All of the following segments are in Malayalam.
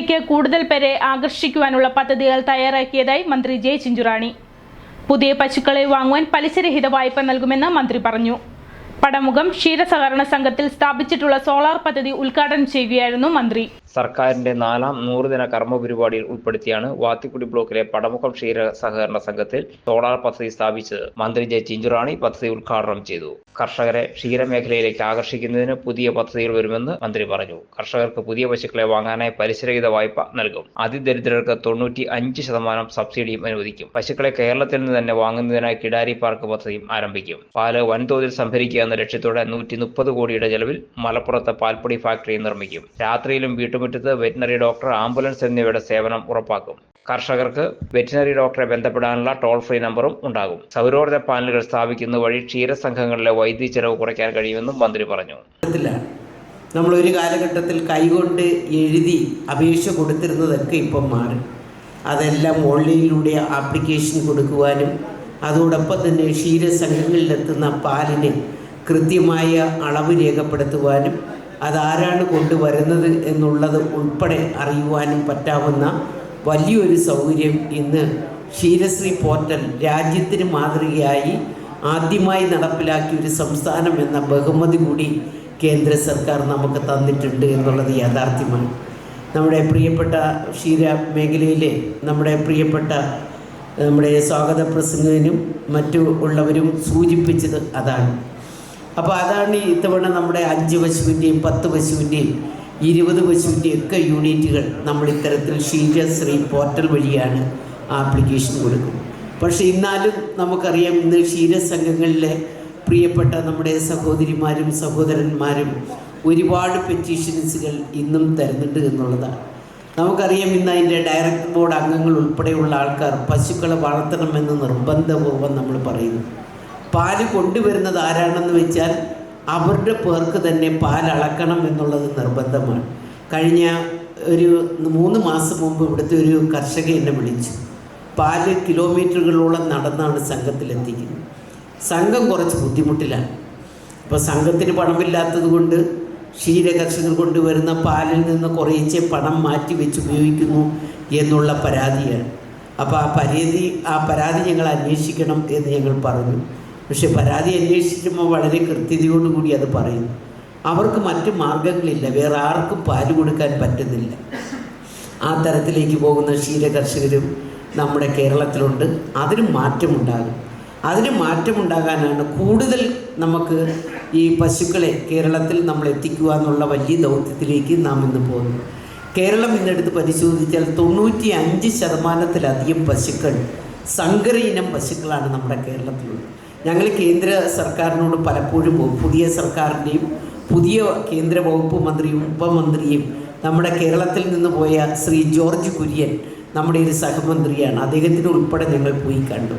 മേഖലയിലേക്ക് കൂടുതൽ പേരെ ആകർഷിക്കുവാനുള്ള പദ്ധതികൾ തയ്യാറാക്കിയതായി മന്ത്രി ജെ ചിഞ്ചുറാണി. പുതിയ പശുക്കളെ വാങ്ങുവാൻ പലിശരഹിത വായ്പ നൽകുമെന്ന് മന്ത്രി പറഞ്ഞു. പടമുഖം ക്ഷീരസഹകരണ സംഘത്തിൽ സ്ഥാപിച്ചിട്ടുള്ള സോളാർ പദ്ധതി ഉദ്ഘാടനം ചെയ്യുകയായിരുന്നു മന്ത്രി. സർക്കാരിന്റെ 4ാം 100 ദിന കർമ്മ പരിപാടിയിൽ ഉൾപ്പെടുത്തിയാണ് വാത്തിക്കുടി ബ്ലോക്കിലെ പടമുഖം ക്ഷീര സഹകരണ സംഘത്തിൽ സോളാർ പദ്ധതി സ്ഥാപിച്ചത്. മന്ത്രി ജെ ചിഞ്ചുറാണി പദ്ധതി ഉദ്ഘാടനം ചെയ്തു. കർഷകരെ ക്ഷീരമേഖലയിലേക്ക് ആകർഷിക്കുന്നതിന് പുതിയ പദ്ധതികൾ വരുമെന്ന് മന്ത്രി പറഞ്ഞു. കർഷകർക്ക് പുതിയ പശുക്കളെ വാങ്ങാനായി പലിശരഹിത വായ്പ നൽകും. അതിദരിദ്രർക്ക് 95% സബ്സിഡിയും അനുവദിക്കും. പശുക്കളെ കേരളത്തിൽ നിന്ന് തന്നെ വാങ്ങുന്നതിനായി കിടാരി പാർക്ക് പദ്ധതിയും ആരംഭിക്കും. പാല് വൻതോതിൽ സംഭരിക്കുക എന്ന ലക്ഷ്യത്തോടെ 130 കോടിയുടെ ചെലവിൽ മലപ്പുറത്ത് പാൽപ്പൊടി ഫാക്ടറി നിർമ്മിക്കും. രാത്രിയിലും വീട്ടുമുറ്റത്ത് വെറ്റിനറി ഡോക്ടർ, ആംബുലൻസ് എന്നിവയുടെ സേവനം ഉറപ്പാക്കും. കർഷകർക്ക് വെറ്റിനറി ഡോക്ടറെ ബന്ധപ്പെടാനുള്ള ടോൾ ഫ്രീ നമ്പറും ഉണ്ടാകും. സൗരോർജ്ജ പാനലുകൾ സ്ഥാപിക്കുന്നത് വഴി ക്ഷീരസംഘങ്ങളിലെ വൈദ്യുതി ചെലവ് കുറയ്ക്കാൻ കഴിയുമെന്നും മന്ത്രി പറഞ്ഞു. നമ്മൾ ഒരു കാലഘട്ടത്തിൽ കൈകൊണ്ട് എഴുതി അപേക്ഷ കൊടുത്തിരുന്നതൊക്കെ ഇപ്പം മാറി. അതെല്ലാം ഓൺലൈനിലൂടെ ആപ്ലിക്കേഷൻ കൊടുക്കുവാനും അതോടൊപ്പം തന്നെ ക്ഷീരസംഘങ്ങളിലെത്തുന്ന പാലിന് കൃത്യമായ അളവ് രേഖപ്പെടുത്തുവാനും അതാരാണ് കൊണ്ടുവരുന്നത് എന്നുള്ളത് ഉൾപ്പെടെ അറിയുവാനും പറ്റാവുന്ന വലിയൊരു സൗകര്യം ഇന്ന് ക്ഷീരശ്രീ പോർട്ടൽ രാജ്യത്തിന് മാതൃകയായി ആദ്യമായി നടപ്പിലാക്കിയ ഒരു സംസ്ഥാനം എന്ന ബഹുമതി കൂടി കേന്ദ്ര സർക്കാർ നമുക്ക് തന്നിട്ടുണ്ട് എന്നുള്ളത് യാഥാർത്ഥ്യമാണ്. നമ്മുടെ പ്രിയപ്പെട്ട ക്ഷീര മേഖലയിലെ നമ്മുടെ സ്വാഗത പ്രസംഗനും മറ്റു ഉള്ളവരും സൂചിപ്പിച്ചത് അതാണ്. അപ്പോൾ അതാണ് ഇത്തവണ നമ്മുടെ 5 പശുവിൻ്റെയും 10 പശുവിൻ്റെയും 20 പശുവിൻ്റെയും ഒക്കെ യൂണിറ്റുകൾ നമ്മൾ ഇത്തരത്തിൽ ക്ഷീരശ്രീ പോർട്ടൽ വഴിയാണ് ആപ്ലിക്കേഷൻ കൊടുക്കുന്നത്. പക്ഷേ എന്നാലും നമുക്കറിയാം, ഇന്ന് ക്ഷീരസംഘങ്ങളിലെ പ്രിയപ്പെട്ട നമ്മുടെ സഹോദരിമാരും സഹോദരന്മാരും ഒരുപാട് പെറ്റീഷൻസുകൾ ഇന്നും തരുന്നുണ്ട് എന്നുള്ളതാണ്. നമുക്കറിയാം, ഇന്ന് അതിൻ്റെ ഡയറക്ടർ ബോർഡ് അംഗങ്ങൾ ഉൾപ്പെടെയുള്ള ആൾക്കാർ പശുക്കളെ വളർത്തണമെന്ന് നിർബന്ധപൂർവ്വം നമ്മൾ പറയുന്നു. പാല് കൊണ്ടുവരുന്നത് ആരാണെന്ന് വെച്ചാൽ അവരുടെ പേർക്ക് തന്നെ പാൽ അളക്കണം എന്നുള്ളത് നിർബന്ധമാണ്. കഴിഞ്ഞ ഒരു 3 മാസം മുമ്പ് ഇവിടുത്തെ ഒരു കർഷക എന്നെ വിളിച്ചു. പാല് കിലോമീറ്ററുകളോളം നടന്നാണ് സംഘത്തിലെത്തിക്കുന്നത്. സംഘം കുറച്ച് ബുദ്ധിമുട്ടിലാണ്. അപ്പോൾ സംഘത്തിന് പണമില്ലാത്തത് കൊണ്ട് ക്ഷീര കർഷകർ കൊണ്ടുവരുന്ന പാലിൽ നിന്ന് കുറേശ്ശെ പണം മാറ്റി വെച്ച് ഉപയോഗിക്കുന്നു എന്നുള്ള പരാതിയാണ്. അപ്പോൾ ആ പരാതി ഞങ്ങൾ അന്വേഷിക്കണം എന്ന് ഞങ്ങൾ പറഞ്ഞു. പക്ഷെ പരാതി അന്വേഷിക്കുമ്പോൾ വളരെ കൃത്യതയോടുകൂടി അത് പറയുന്നു. അവർക്ക് മറ്റു മാർഗങ്ങളില്ല, വേറെ ആർക്കും പാല് കൊടുക്കാൻ പറ്റുന്നില്ല. ആ തരത്തിലേക്ക് പോകുന്ന ക്ഷീര കർഷകരും നമ്മുടെ കേരളത്തിലുണ്ട്. അതിന് മാറ്റമുണ്ടാകാനാണ് കൂടുതൽ നമുക്ക് ഈ പശുക്കളെ കേരളത്തിൽ നമ്മൾ എത്തിക്കുക എന്നുള്ള വലിയ ദൗത്യത്തിലേക്ക് നാം ഇന്ന് പോകുന്നു. കേരളം ഇന്നെടുത്ത് പരിശോധിച്ചാൽ 95% പശുക്കൾ സങ്കര ഇനം പശുക്കളാണ് നമ്മുടെ കേരളത്തിലുള്ളത്. ഞങ്ങൾ കേന്ദ്ര സർക്കാരിനോട് പലപ്പോഴും പുതിയ സർക്കാരിൻ്റെയും പുതിയ കേന്ദ്ര വകുപ്പ് മന്ത്രിയും ഉപമന്ത്രിയും നമ്മുടെ കേരളത്തിൽ നിന്ന് പോയ ശ്രീ ജോർജ് കുര്യൻ നമ്മുടെ ഒരു സഹമന്ത്രിയാണ്, അദ്ദേഹത്തിന് ഉൾപ്പെടെ ഞങ്ങൾ പോയി കണ്ടു.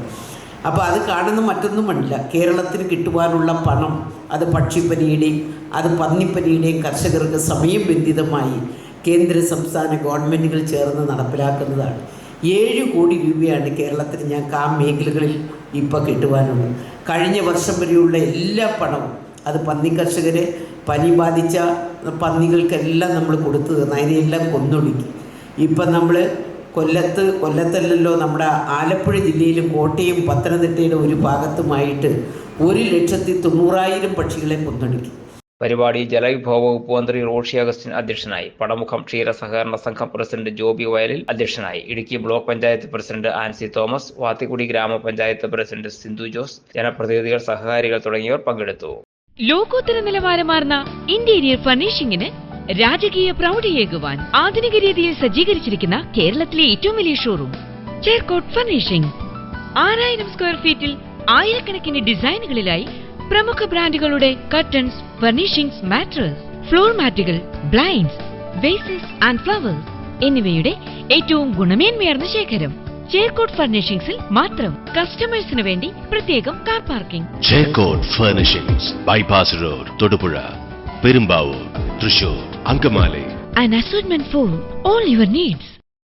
അപ്പോൾ അത് കാണുന്ന മറ്റൊന്നുമല്ല, കേരളത്തിന് കിട്ടുവാനുള്ള പണം അത് പക്ഷിപ്പനിയുടെയും അത് പന്നിപ്പനിയുടെയും കർഷകർക്ക് സമയബന്ധിതമായി കേന്ദ്ര സംസ്ഥാന ഗവൺമെൻറ്റുകൾ ചേർന്ന് നടപ്പിലാക്കുന്നതാണ്. 7 കോടി രൂപയാണ് കേരളത്തിന് ഞങ്ങൾക്ക് ആ മേഖലകളിൽ ഇപ്പോൾ കിട്ടുവാനുള്ളത്. കഴിഞ്ഞ വർഷം വരെയുള്ള എല്ലാ പണവും അത് പന്നി കർഷകരെ പനി ബാധിച്ച പന്നികൾക്കെല്ലാം നമ്മൾ കൊടുത്തു തീർന്നു. അതിനെല്ലാം കൊന്നൊടുക്കി. ഇപ്പം നമ്മൾ കൊല്ലത്തല്ലല്ലോ, നമ്മുടെ ആലപ്പുഴ ജില്ലയിലും കോട്ടയം പത്തനംതിട്ടയുടെ ഒരു ഭാഗത്തുമായിട്ട് 1,90,000 പക്ഷികളെ കൊന്നൊടുക്കി. പരിപാടിയിൽ ജലവിഭവ വകുപ്പ് മന്ത്രി റോഷി അഗസ്റ്റിൻ അധ്യക്ഷനായി. പടമുഖം ക്ഷീര സഹകരണ സംഘം പ്രസിഡന്റ് ജോബി വയലിൽ അധ്യക്ഷനായി. Idukki block panchayat president Ancy Thomas, Vathikudy ഗ്രാമപഞ്ചായത്ത് പ്രസിഡന്റ് സിന്ധു ജോസ്, ജനപ്രതിനിധികൾ, സഹകാരികൾ തുടങ്ങിയവർ പങ്കെടുത്തു. ലോകോത്തര നിലവാരമാർന്ന ഇന്റീരിയർ ഫർണിഷിംഗിന് രാജകീയ പ്രൗഢിയേകുവാൻ ആധുനിക രീതിയിൽ സജ്ജീകരിച്ചിരിക്കുന്ന കേരളത്തിലെ ഏറ്റവും വലിയ ഷോറൂം ചേർക്കോട്ട് ഫർണിഷിംഗ്. 6000 സ്ക്വയർ ഫീറ്റിൽ ആയിരക്കണക്കിന് ഡിസൈനുകളിലായി പ്രമുഖ ബ്രാൻഡുകളുടെ കർട്ടൻസ്, ഫർണിഷിംഗ്സ്, മാട്രസ്, ഫ്ലോർ മാറ്റുകൾ, ബ്ലൈൻഡ്സ്, വേസസ് ആൻഡ് ഫ്ലവേഴ്സ് എന്നിവയുടെ ഏറ്റവും ഗുണമേന്മയാർന്ന ശേഖരം ചേർക്കോട്ട് ഫർണിഷിംഗ്സിൽ മാത്രം. കസ്റ്റമേഴ്സിന് വേണ്ടി പ്രത്യേകം car parking. Cherkot furnishings, bypass road, Thodupuzha, Perumbavoor, Thrissur, Angamaly. An assortment for all your needs.